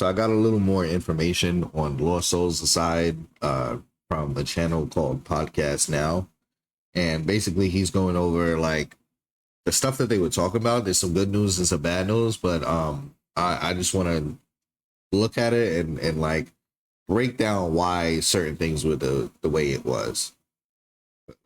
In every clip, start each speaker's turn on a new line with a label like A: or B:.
A: So I got a little more information on Lost Souls Aside from a channel called Podcast Now. And basically he's going over like the stuff that they were talking about. There's some good news and some bad news, but I just want to look at it and like break down why certain things were the way it was.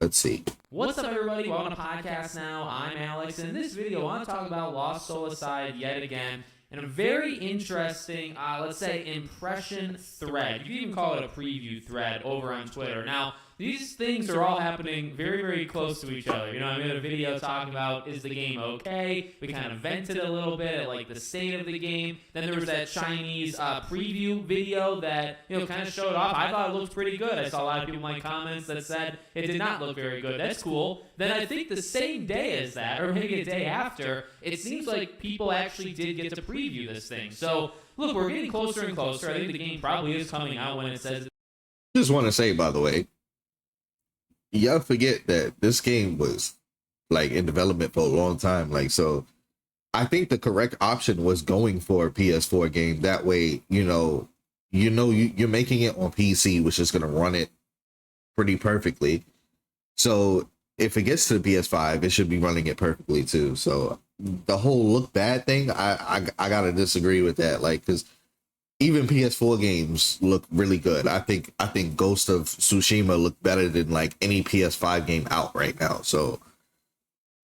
A: Let's see.
B: What's up, everybody? Welcome to Podcast Now. I'm Alex, and in this video, I want to talk about Lost Soul Aside yet again in a very interesting, let's say, impression thread. You can even call it a preview thread over on Twitter. Now, these things are all happening very, very close to each other. You know, I made a video talking about, is the game okay? We kind of vented a little bit at, like, the state of the game. Then there was that Chinese preview video that, you know, kind of showed off. I thought it looked pretty good. I saw a lot of people in my comments that said it did not look very good. That's cool. Then I think the same day as that, or maybe a day after, it seems like people actually did get to preview this thing. So, look, we're getting closer and closer. I think the game probably is coming out when it says.
A: Just want to say, by the way, y'all forget that this game was like in development for a long time. Like, so I think the correct option was going for a PS4 game. That way, you're making it on PC, which is going to run it pretty perfectly. So if it gets to the PS5, it should be running it perfectly too. So the whole look bad thing, I gotta disagree with that. Like, because even PS4 games look really good. I think Ghost of Tsushima looked better than like any PS5 game out right now. So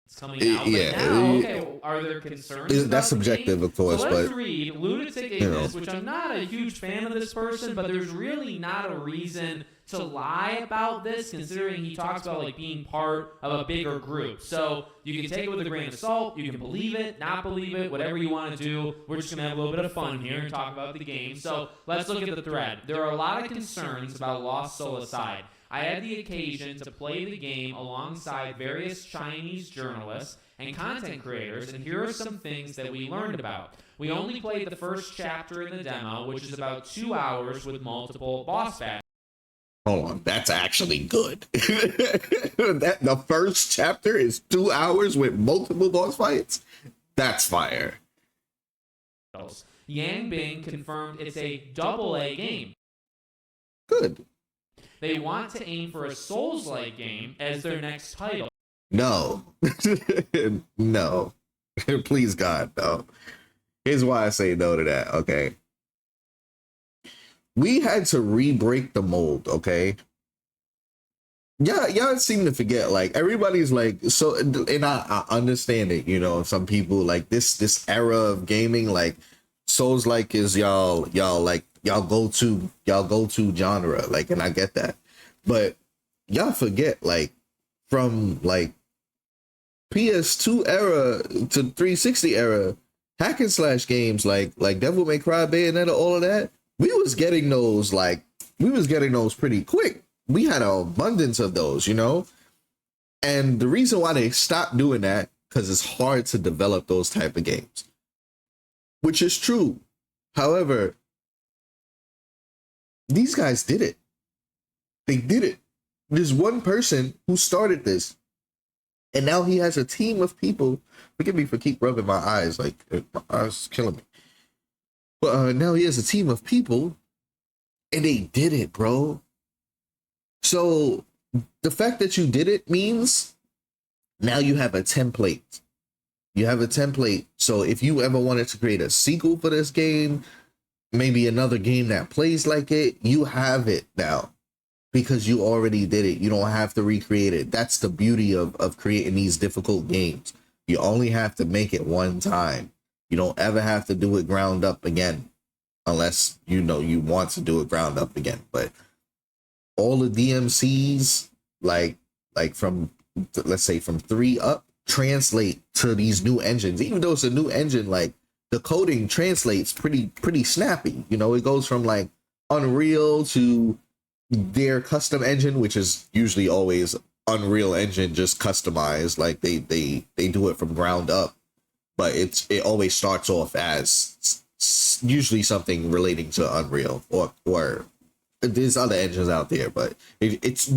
B: it's coming out. Yeah. Now, okay, are there concerns?
A: That's subjective, of course.
B: So let's
A: but
B: read Lunatic Ignis, which I'm not a huge fan of this person, but there's really not a reason to lie about this, considering he talks about like being part of a bigger group. So you can take it with a grain of salt. You can believe it, not believe it, whatever you want to do. We're just gonna have a little bit of fun here and talk about the game. So let's look at the thread. There are a lot of concerns about Lost Soul Aside. I had the occasion to play the game alongside various Chinese journalists and content creators, and here are some things that we learned about. We only played the first chapter in the demo, which is about 2 hours with multiple boss battles.
A: Hold on, that's actually good. The first chapter is 2 hours with multiple boss fights. That's fire.
B: Yang Bing confirmed it's a AA game.
A: Good.
B: They want to aim for a Souls-like game as their next title.
A: No. No. Please, God, no. Here's why I say no to that, okay? We had to re-break the mold, okay? Yeah, y'all seem to forget, like, everybody's like, so, and I understand it, some people, like, this era of gaming, like, Souls-like is y'all go-to genre, like, and I get that. But y'all forget, like, from, like, PS2 era to 360 era, hack and slash games like Devil May Cry, Bayonetta, all of that, we was getting those pretty quick. We had an abundance of those, and the reason why they stopped doing that, because it's hard to develop those type of games, which is true. However, these guys did it. They did it. There's one person who started this, and now he has a team of people. Forgive me for keep rubbing my eyes, like my eyes killing me. But now he has a team of people, and they did it, bro. So the fact that you did it means now you have a template. You have a template. So if you ever wanted to create a sequel for this game, maybe another game that plays like it, you have it now because you already did it. You don't have to recreate it. That's the beauty of creating these difficult games. You only have to make it one time. You don't ever have to do it ground up again, unless you want to do it ground up again. But all the DMCs, like from, let's say, from 3 up, translate to these new engines. Even though it's a new engine, like the coding translates pretty snappy. It goes from like Unreal to their custom engine, which is usually always Unreal Engine just customized. Like they do it from ground up, but it always starts off as usually something relating to Unreal or there's other engines out there, but it's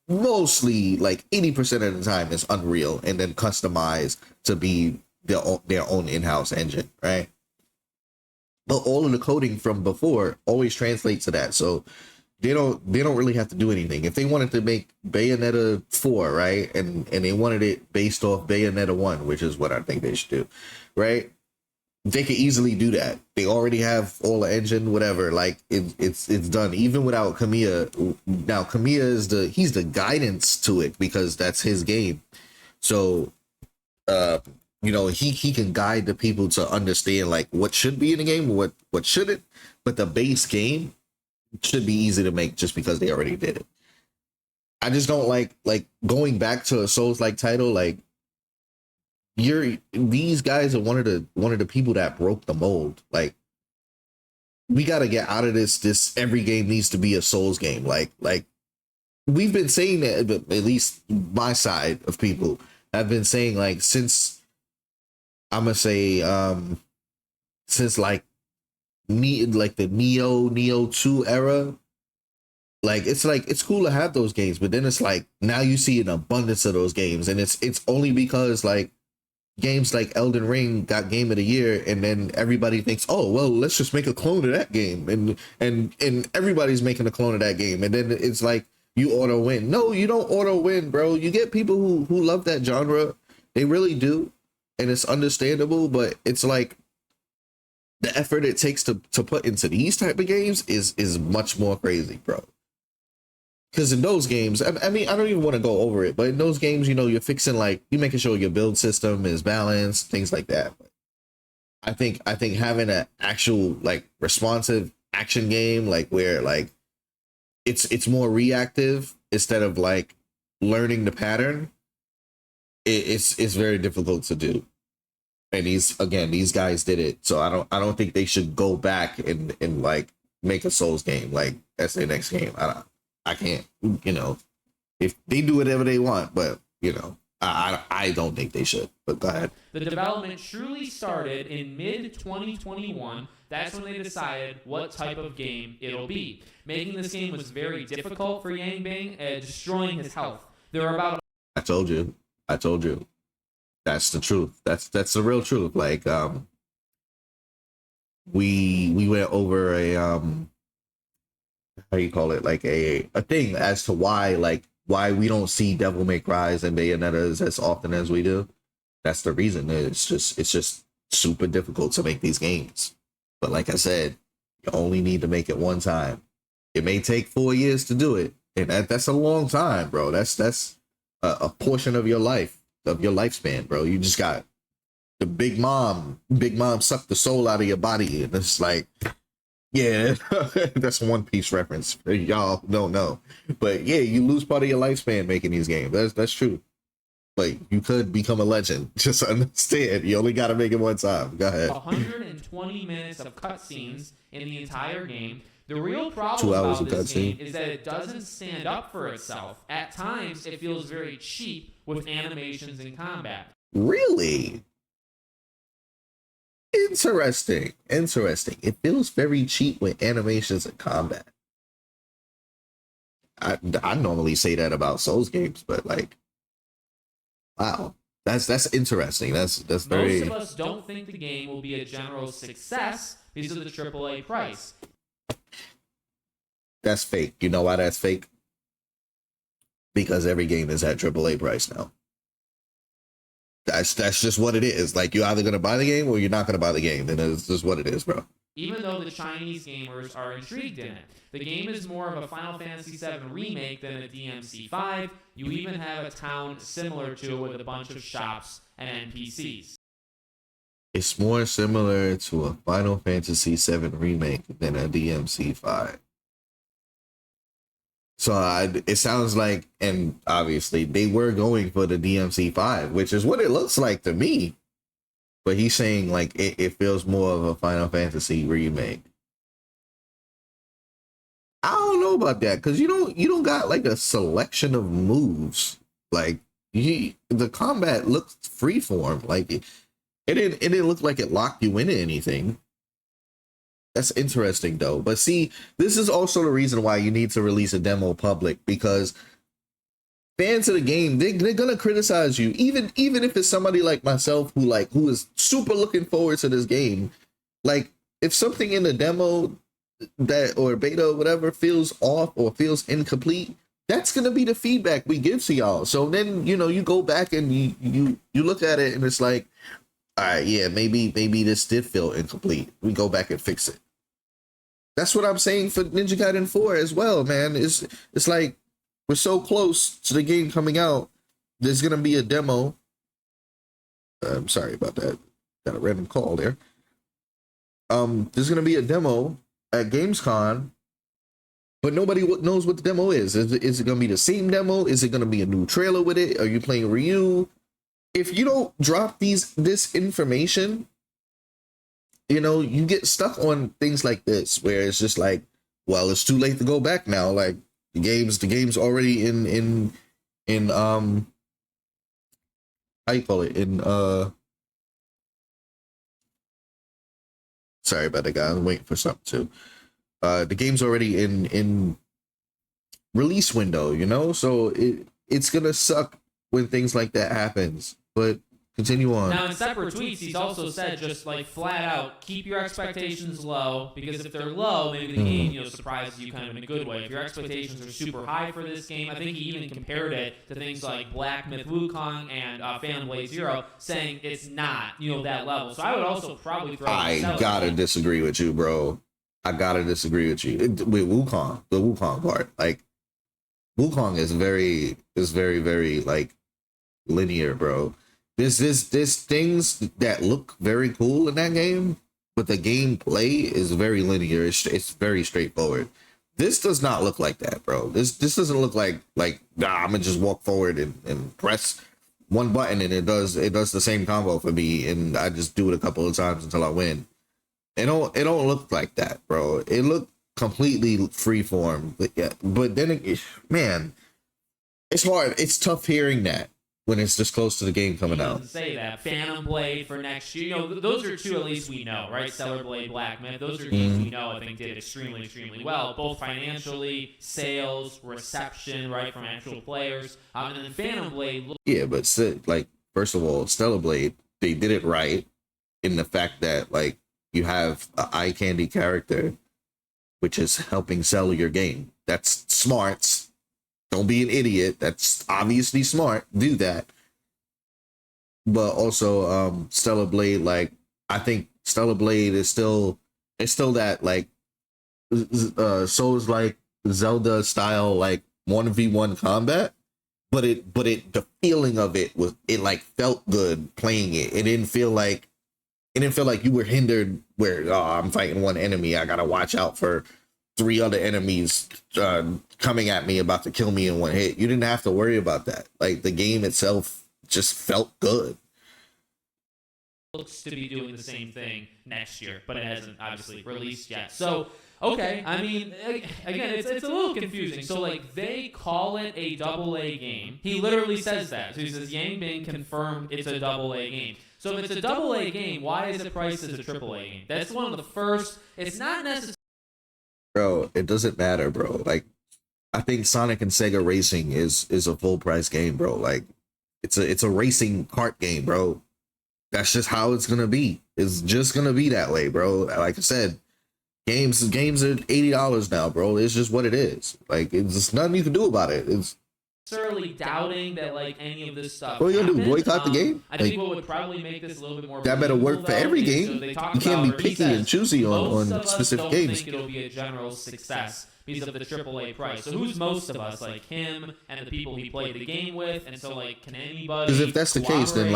A: mostly like 80% of the time is Unreal and then customized to be their own in-house engine, right? all of the coding from before always translates to that. So they don't really have to do anything. If they wanted to make Bayonetta 4, right, and they wanted it based off Bayonetta 1, which is what I think they should do, right? They could easily do that. They already have all the engine, whatever. Like it's done even without Kamiya. Now Kamiya is he's the guidance to it because that's his game. So he can guide the people to understand like what should be in the game, what shouldn't. But the base game should be easy to make just because they already did it. I just don't like going back to a Souls-like title. Like these guys are one of the people that broke the mold. Like we got to get out of this every game needs to be a Souls game. Like we've been saying that, but at least my side of people have been saying like since I'm gonna say since like the Neo 2 era. Like it's cool to have those games, but then it's like now you see an abundance of those games, and it's only because like games like Elden Ring got Game of the Year, and then everybody thinks, oh well, let's just make a clone of that game, and everybody's making a clone of that game, and then it's like you auto win. No, you don't auto win, bro. You get people who love that genre, they really do, and it's understandable, but it's like the effort it takes to put into these type of games is much more crazy, bro. Because in those games, I mean, I don't even want to go over it, but in those games, you're fixing you're making sure your build system is balanced, things like that. But I think having an actual like responsive action game, like where like it's more reactive instead of like learning the pattern, it's very difficult to do. And these guys did it, so I don't think they should go back and like make a Souls game like that's their next game. I can't, if they do whatever they want, but I don't think they should. But go ahead.
B: The development truly started in mid 2021. That's when they decided what type of game it'll be. Making this game was very difficult for Yang Bing, destroying his health. There were about
A: I told you. That's the truth. That's the real truth. Like we went over a how you call it, like a thing as to why we don't see Devil May Cry's and Bayonettas as often as we do. That's the reason. It's just super difficult to make these games. But like I said, you only need to make it one time. It may take 4 years to do it, and that's a long time, bro. That's a portion of your life, of your lifespan, bro. You just got the big mom sucked the soul out of your body, and it's like, yeah, that's a One Piece reference. Y'all don't know, but yeah, you lose part of your lifespan making these games. That's true. But you could become a legend. Just understand, you only got to make it one time. Go ahead.
B: 120 minutes of cutscenes in the entire game. The real problem
A: 2 hours
B: about
A: of
B: this game
A: cutscene
B: is that it doesn't stand up for itself. At times, it feels very cheap with animations and combat.
A: Really? Interesting. It feels very cheap with animations and combat. I normally say that about Souls games, but like, wow, that's interesting. That's very.
B: Most of us don't think the game will be a general success because of the AAA price.
A: That's fake. You know why that's fake? Because every game is at AAA price now. That's just what it is. Like, you're either gonna buy the game or you're not gonna buy the game, and it's just what it is, bro.
B: Even though the Chinese gamers are intrigued in it. The game is more of a Final Fantasy VII remake than a DMC5. You even have a town similar to it with a bunch of shops and NPCs.
A: It's more similar to a Final Fantasy VII remake than a DMC5. So it sounds like, and obviously they were going for the DMC5, which is what it looks like to me. But he's saying like it feels more of a Final Fantasy remake. I don't know about that, because you don't got like a selection of moves. Like the combat looks freeform. Like it didn't look like it locked you into anything. That's interesting though. But see, this is also the reason why you need to release a demo public, because fans of the game, they're gonna criticize you, even if it's somebody like myself who is super looking forward to this game. Like, if something in the demo that or beta or whatever feels off or feels incomplete, that's gonna be the feedback we give to y'all. So then you go back and you look at it and it's like, all right, yeah, maybe this did feel incomplete. We go back and fix it. That's what I'm saying for Ninja Gaiden 4 as well, man. It's like we're so close to the game coming out. There's gonna be a demo. I'm sorry about that. Got a random call there. There's gonna be a demo at Gamescom, but nobody knows what the demo is. Is it gonna be the same demo? Is it gonna be a new trailer with it? Are you playing Ryu? If you don't drop this information, you get stuck on things like this where it's just like, well, it's too late to go back now. Like the game's already in how you call it, sorry about that, guy. I'm waiting for something too. The game's already in release window, so it's gonna suck when things like that happens. But continue on.
B: Now, in separate tweets, he's also said just like flat out, keep your expectations low, because if they're low, maybe the game surprises you kind of in a good way. If your expectations are super high for this game, I think he even compared it to things like Black Myth Wukong and Phantom Blade Zero, saying it's not that level. So I would also probably throw.
A: I gotta disagree with you, bro. I gotta disagree with you with Wukong. The Wukong part, like Wukong is very very like linear, bro. There's things that look very cool in that game, but the gameplay is very linear. It's very straightforward. This does not look like that, bro. This doesn't look like I'm gonna just walk forward and press one button and it does the same combo for me, and I just do it a couple of times until I win. It don't look like that, bro. It looked completely freeform. But then man, it's hard. It's tough hearing that when it's this close to the game coming out.
B: Say that Phantom Blade for next year. Those are two at least we know, right? Stellar Blade, Black Myth. Those are games we know. I think did extremely well, both financially, sales, reception, right, from actual players. And then Phantom Blade.
A: Yeah, but first of all, Stellar Blade, they did it right in the fact that you have an eye candy character, which is helping sell your game. That's smart. Don't be an idiot. That's obviously smart. Do that. But also, Stellar Blade, I think Stellar Blade is still that Souls like Zelda style 1v1 combat. But the feeling of it was felt good playing it. It didn't feel like you were hindered where I'm fighting one enemy. I gotta watch out for 3 other enemies coming at me about to kill me in one hit. You didn't have to worry about that. The game itself just felt good.
B: Looks to be doing the same thing next year, but it hasn't obviously released yet. So, okay, I mean, again, it's a little confusing. So, they call it a AA game. He literally says that. So he says, Yangbing confirmed it's a AA game. So if it's a AA game, why is it priced as a AAA game? That's one of the first. It's not necessarily.
A: Bro, it doesn't matter, bro. I think Sonic and Sega Racing is a full price game, bro. It's a racing kart game, bro. That's just how it's gonna be. It's just gonna be that way, bro. Like I said, games are $80 now, bro. It's just what it is. It's just nothing you can do about it. It's
B: necessarily doubting that any of this stuff.
A: What are you gonna do? Boycott the game?
B: I think what would probably make this a little bit more.
A: That better work for every game. So you can't be picky and choosy on specific games.
B: I think it'll be a general success because of the AAA price. So who's most of us? Him and the people he played the game with, and so can anybody?
A: Because if that's the case, then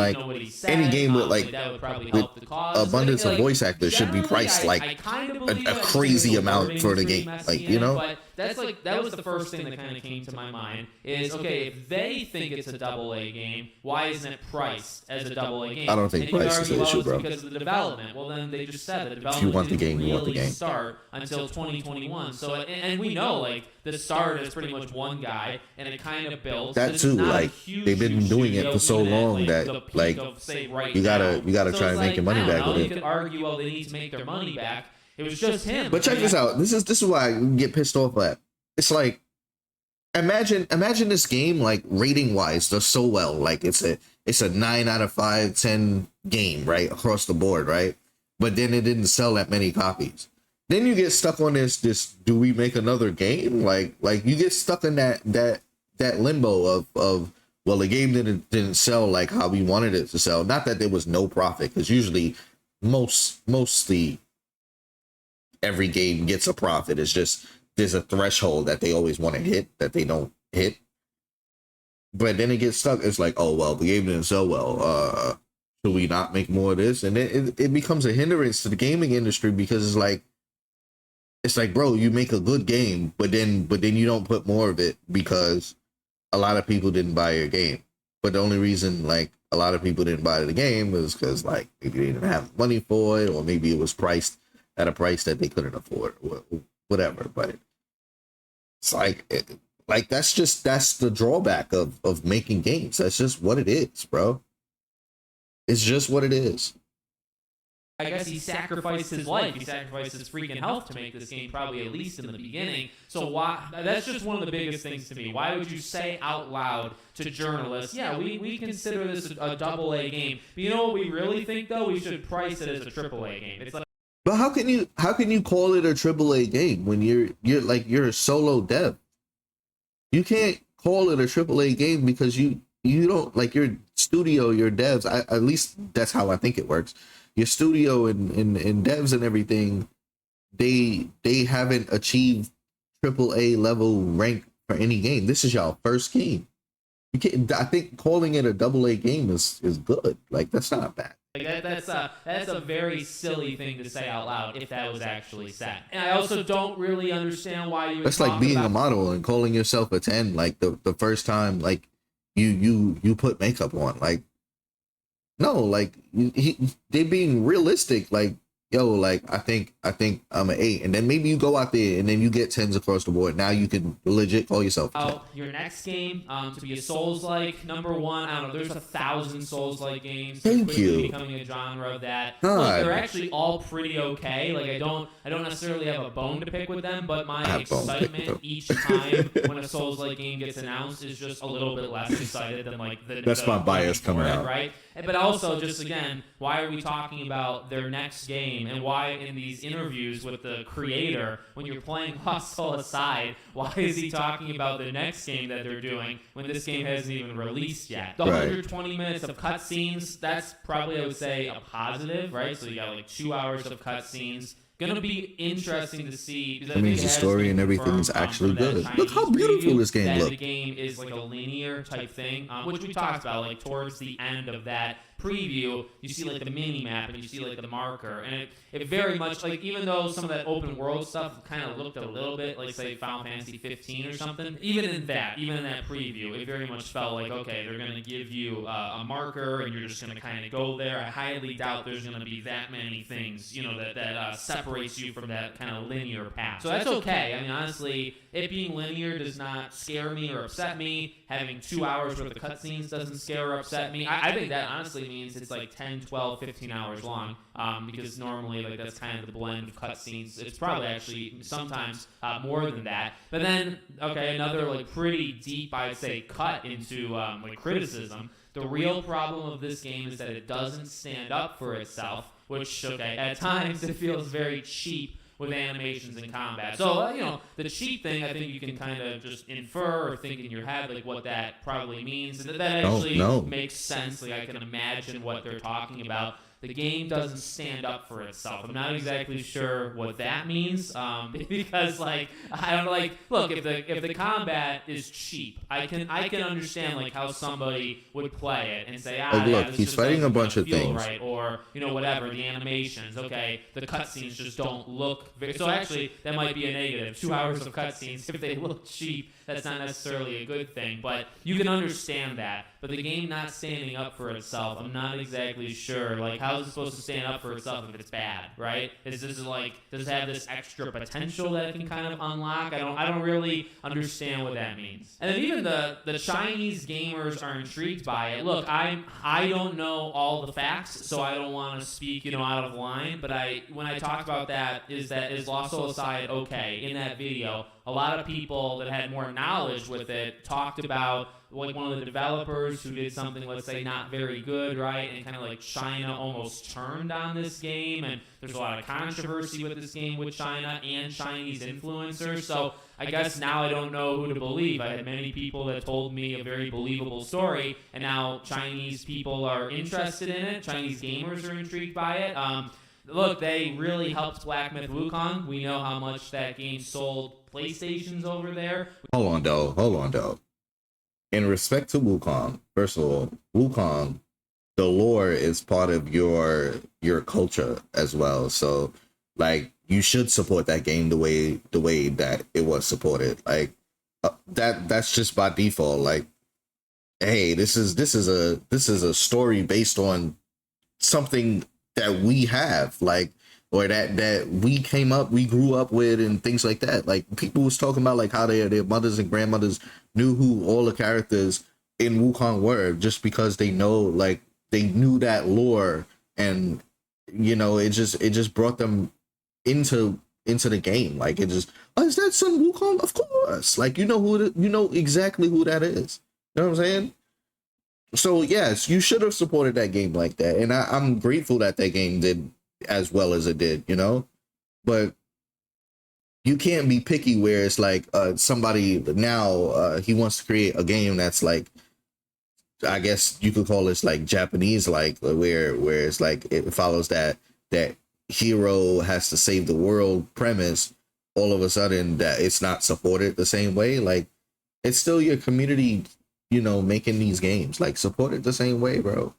A: any game with
B: that would probably help the cause.
A: Abundance of voice actors should be priced a crazy amount for the game,
B: But that's that was the first thing that kind of came to my mind is okay, if they think it's a AA game, why isn't it priced as a AA game?
A: I don't think price is an issue, bro.
B: Because of the development. Well, then they just said the development
A: if you want the game,
B: didn't
A: you want the
B: really
A: game.
B: start until 2021. So and we know the start is pretty much one guy, and it kind of built.
A: That too, they've been doing it for so long that you gotta try and make your money back with it.
B: You could argue, well, they need to make their money back. It was just him.
A: But check this out. This is why I get pissed off at. It's imagine this game rating wise does so well. It's a 9 out of 5, 10 game, right, across the board, right? but then it didn't sell that many copies. Then you get stuck on this do we make another game? Like you get stuck in that limbo of well, the game didn't sell like how we wanted it to sell. Not that there was no profit, because usually mostly every game gets a profit. It's just there's a threshold that they always want to hit that they don't hit. But then it gets stuck. It's like, oh well, the game didn't sell well. Should we not make more of this? And it becomes a hindrance to the gaming industry, because it's like, bro, you make a good game, but then you don't put more of it because a lot of people didn't buy your game. But the only reason like a lot of people didn't buy the game was because like maybe they didn't have money for it, or maybe it was priced at a price that they couldn't afford, or whatever. But it's like that's the drawback of making games. That's just what it is, bro. It's just what it is.
B: I guess he sacrificed his life. He sacrificed his freaking health to make this game, probably at least in the beginning. So why? That's just one of the biggest things to me. Why would you say out loud to journalists, yeah, we consider this a AA game. But you know what we really think, though? We should price it as a AAA game. It's like,
A: but how can you call it a AAA game when you're a solo dev? You can't call it a AAA game because you don't, like, your studio, your devs, at least that's how I think it works. Your studio and devs and everything, they haven't achieved AAA level rank for any game. This is y'all first game. You can't, I think calling it a AA game is good. Like, that's not bad.
B: Like that's a very silly thing to say out loud if that was actually said. And I also don't really understand why you would
A: That's like being a model and calling yourself a 10 like the first time like you put makeup on. Like, no, like they being realistic. Like, yo, like I think I'm an 8, and then maybe you go out there and then you get 10s across the board. Now you can legit call yourself a 10.
B: Your next game to be a Souls-like #1. I don't know. There's 1,000 Souls-like games.
A: Thank you.
B: Becoming a genre of that.
A: God.
B: Look, they're actually all pretty okay. Like I don't necessarily have a bone to pick with them, but my excitement each time when a Souls-like game gets announced is just a little bit less excited than like the.
A: That's my bias coming out,
B: right? But also, just again, why are we talking about their next game, and why in these interviews with the creator, when you're playing Lost Soul aside, why is he talking about the next game that they're doing when this game hasn't even released yet? The 120 minutes of cutscenes, that's probably, I would say, a positive, right? So you got like 2 hours of cutscenes. Gonna be interesting to see.
A: That means the story and everything is actually good. Look how beautiful this game looks.
B: The game is like a linear type thing, which we talked about. Like towards the end of that preview, you see like the mini map and you see like the marker, and it very much, like, even though some of that open world stuff kind of looked a little bit like, say, Final Fantasy 15 or something, even in that preview, it very much felt like, okay, they're gonna give you a marker and you're just gonna kind of go there. I highly doubt there's gonna be that many things, you know, that separates you from that kind of linear path. So that's okay. I mean, honestly, it being linear does not scare me or upset me. Having 2 hours worth of cutscenes doesn't scare or upset me. I think that honestly means it's like 10, 12, 15 hours long, because normally, like, that's kind of the blend of cutscenes. It's probably actually sometimes more than that. But then, okay, another like pretty deep, I'd say, cut into like criticism. The real problem of this game is that it doesn't stand up for itself, which, okay, at times it feels very cheap with animations and combat. So, you know, the cheap thing, I think you can kind of just infer or think in your head, like, what that probably means. And that actually makes sense. Like, I can imagine what they're talking about. The game doesn't stand up for itself. I'm not exactly sure what that means, because, like, I don't, like, look, if the combat is cheap, I can understand, like, how somebody would play it and say,
A: look, he's fighting a bunch of things,
B: right, or, you know, whatever, the animations, okay, the cutscenes just don't look very, so actually that might be a negative. 2 hours of cutscenes, if they look cheap, that's not necessarily a good thing, but you can understand that. But the game not standing up for itself, I'm not exactly sure. Like, how is it supposed to stand up for itself if it's bad, right? Is this like, does it have this extra potential that it can kind of unlock? I don't really understand what that means. And then even the Chinese gamers are intrigued by it. Look, I don't know all the facts, so I don't want to speak, you know, out of line. But when I talk about that is Lost Soul aside, okay, in that video, a lot of people that had more knowledge with it talked about like one of the developers who did something, let's say, not very good, right? And kind of like China almost turned on this game, and there's a lot of controversy with this game with China and Chinese influencers. So I guess now I don't know who to believe. I had many people that told me a very believable story, and now Chinese people are interested in it. Chinese gamers are intrigued by it. Look, they really helped Black Myth Wukong. We know how much that game sold PlayStations over there.
A: Hold on, though. In respect to Wukong, first of all, Wukong, the lore is part of your culture as well. So, like, you should support that game the way that it was supported. Like, that's just by default. Like, hey, this is a story based on something that we have, like, or that we grew up with, and things like that. Like, people was talking about like how their mothers and grandmothers knew who all the characters in Wukong were, just because they knew that lore, and it just brought them into the game. Like, it just, oh, is that Sun Wukong? Of course. Like, you know exactly who that is. You know what I'm saying? So yes, you should have supported that game like that, and I'm grateful that game did as well as it did, but you can't be picky where it's like somebody now he wants to create a game that's like, I guess you could call this like Japanese, like where it's like it follows that hero has to save the world premise. All of a sudden that it's not supported the same way. Like, it's still your community, making these games. Like, support it the same way, bro.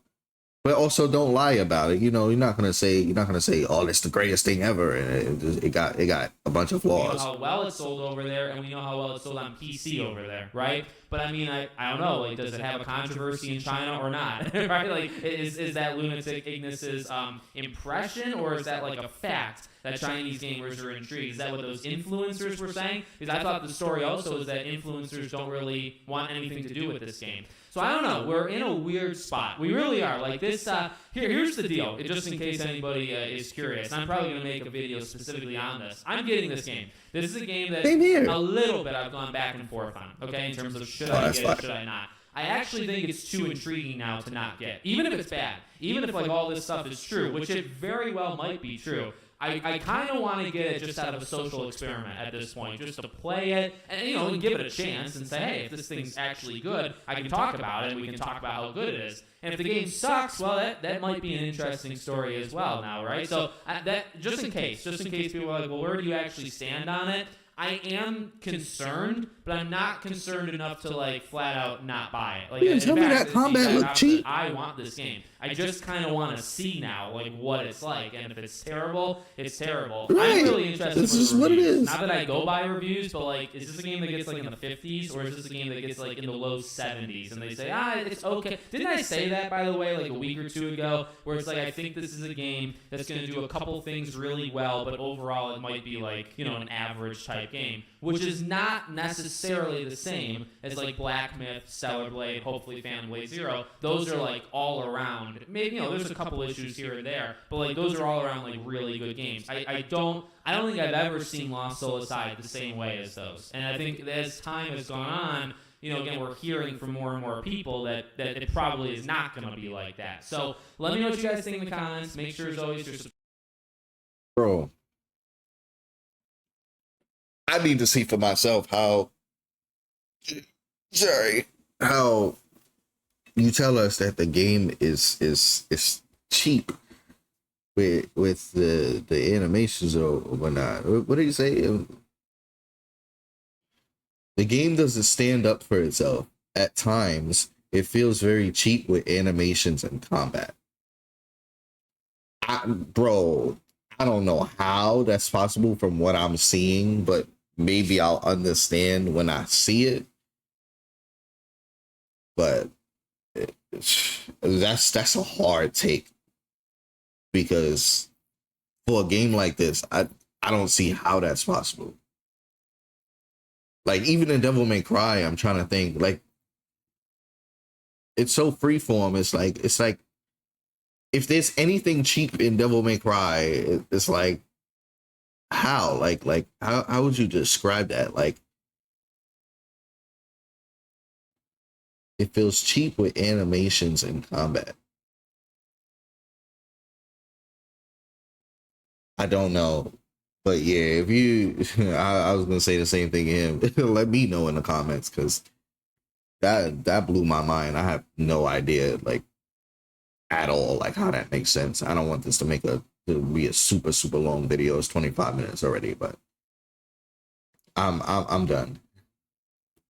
A: But also don't lie about it. You're not gonna say, oh, it's the greatest thing ever, and it got a bunch of flaws.
B: We know how well it sold over there, and we know how well it sold on PC over there, right? But I mean, I don't know. Like, does it have a controversy in China or not? Right? Like, is that Lunatic Ignis's impression, or is that like a fact that Chinese gamers are intrigued? Is that what those influencers were saying? Because I thought the story also is that influencers don't really want anything to do with this game. So I don't know. We're in a weird spot. We really are. Like, this. Here's the deal. Just in case anybody is curious, I'm probably going to make a video specifically on this. I'm getting this game. This is a game that a little bit I've gone back and forth on. Okay, in terms of should I get it, should I not? I actually think it's too intriguing now to not get. Even if it's bad. Even if like all this stuff is true, which it very well might be true. I kind of want to get it just out of a social experiment at this point, just to play it and give it a chance and say, hey, if this thing's actually good, I can talk about it and we can talk about how good it is. And if the game sucks, well, that might be an interesting story as well now, right? So that just in case people are like, well, where do you actually stand on it? I am concerned, but I'm not concerned enough to like flat out not buy it. Like,
A: you tell me that combat looked cheap.
B: I want this game. I just kind of want to see now like what it's like, and if it's terrible, it's terrible.
A: Right.
B: I'm really interested.
A: This is what it is.
B: Not that I go by reviews, but like, is this a game that gets like in the 50s, or is this a game that gets like in the low 70s? And they say, it's okay. Didn't I say that, by the way, like a week or two ago, where it's like, I think this is a game that's going to do a couple things really well, but overall it might be like an average type game, which is not necessarily the same as like Black Myth, Stellar Blade, hopefully Phantom Blade Zero. Those are like all around. Maybe there's a couple issues here and there, but like those are all around like really good games. I don't think I've ever seen Lost Soul Aside the same way as those. And I think as time has gone on, again, we're hearing from more and more people that it probably is not going to be like that. So let me know what you guys think in the comments. Make sure as always you're
A: Bro, I need to see for myself how you tell us that the game is cheap with the animations or whatnot. What do you say? The game doesn't stand up for itself. At times, it feels very cheap with animations and combat. Bro, I don't know how that's possible from what I'm seeing, but maybe I'll understand when I see it. But that's a hard take, because for a game like this, I don't see how that's possible. Like, even in Devil May Cry, I'm trying to think, like, it's so freeform. It's like if there's anything cheap in Devil May Cry, it's like, how? Like how would you describe that? Like, It feels cheap with animations and combat. I don't know. But yeah, if you, I was gonna say the same thing to him. Let me know in the comments because that blew my mind. I have no idea, like at all, like how that makes sense. I don't want this to be a super long video. It's 25 minutes already, but I'm done.